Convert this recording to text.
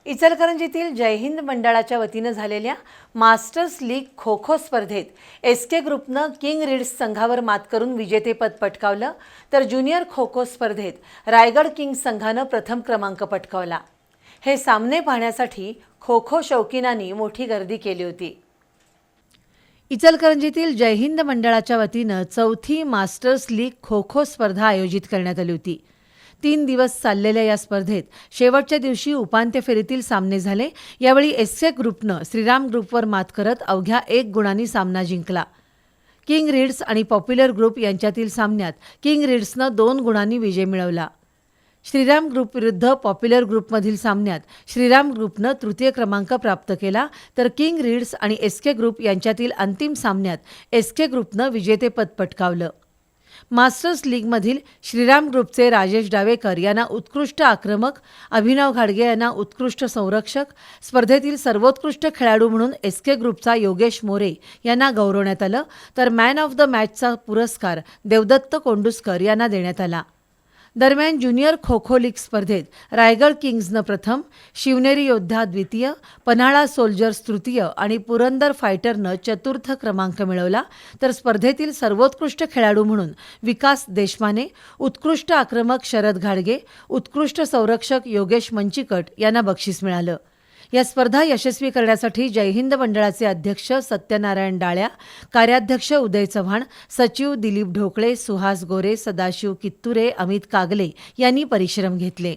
इचलकरंजीतील जय हिंद मंडळाच्या वतीनं झालेल्या मास्टर्स लीग खो खो स्पर्धेत एसके ग्रुपनं किंग रीड्स संघावर मात करून विजेतेपद पटकावलं, तर ज्युनियर खो खो स्पर्धेत रायगड किंग्स संघानं प्रथम क्रमांक पटकावला। हे सामने पाहण्यासाठी खो खो शौकीनांनी मोठी गर्दी केली होती। इचलकरंजीतील जय हिंद मंडळाच्या वतीनं चौथी मास्टर्स लीग खो खो स्पर्धा आयोजित करण्यात आली होती। 3 दिवस चाललेल्या या स्पर्धेत शेवटच्या दिवशी उपांत्य फेरीतील सामने झाले। यावेळी एसके ग्रुपनं श्रीराम ग्रुपवर मात करत अवघ्या 1 गुणांनी सामना जिंकला। किंग रीड्स आणि पॉप्युलर ग्रुप यांच्यातील सामन्यात किंग रीड्सनं 2 गुणांनी विजय मिळवला। श्रीराम ग्रुप विरुद्ध पॉप्युलर ग्रुपमधील सामन्यात श्रीराम ग्रुपनं तृतीय क्रमांक प्राप्त केला, तर किंग रीड्स आणि एसके ग्रुप यांच्यातील अंतिम सामन्यात एसके ग्रुपनं विजेतेपद पटकावलं। मास्टर्स लीगमधील श्रीराम ग्रुपचे राजेश डावेकर यांना उत्कृष्ट आक्रमक, अभिनव घाडगे यांना उत्कृष्ट संरक्षक, स्पर्धेतील सर्वोत्कृष्ट खेळाडू म्हणून एसके ग्रुपचा योगेश मोरे यांना गौरवण्यात आलं, तर मॅन ऑफ द मॅचचा पुरस्कार देवदत्त कोंडुस्कर यांना देण्यात आला। दरम्यान ज्युनियर खो खो लीग स्पर्धेत रायगड किंग्सनं प्रथम, शिवनेरी योद्धा द्वितीय, पन्हाळा सोल्जर्स तृतीय आणि पुरंदर फायटरनं चतुर्थ क्रमांक मिळवला, तर स्पर्धेतील सर्वोत्कृष्ट खेळाडू म्हणून विकास देशमाने, उत्कृष्ट आक्रमक शरद घाडगे, उत्कृष्ट संरक्षक योगेश मंचिकट यांना बक्षीस मिळालं। या स्पर्धा यशस्वी करण्यासाठी जय हिंद मंडळाचे अध्यक्ष सत्यनारायण डाळ्या, कार्याध्यक्ष उदय चव्हाण, सचिव दिलीप ढोकळे, सुहास गोरे, सदाशिव कित्तुरे, अमित कागले यांनी परिश्रम घेतले।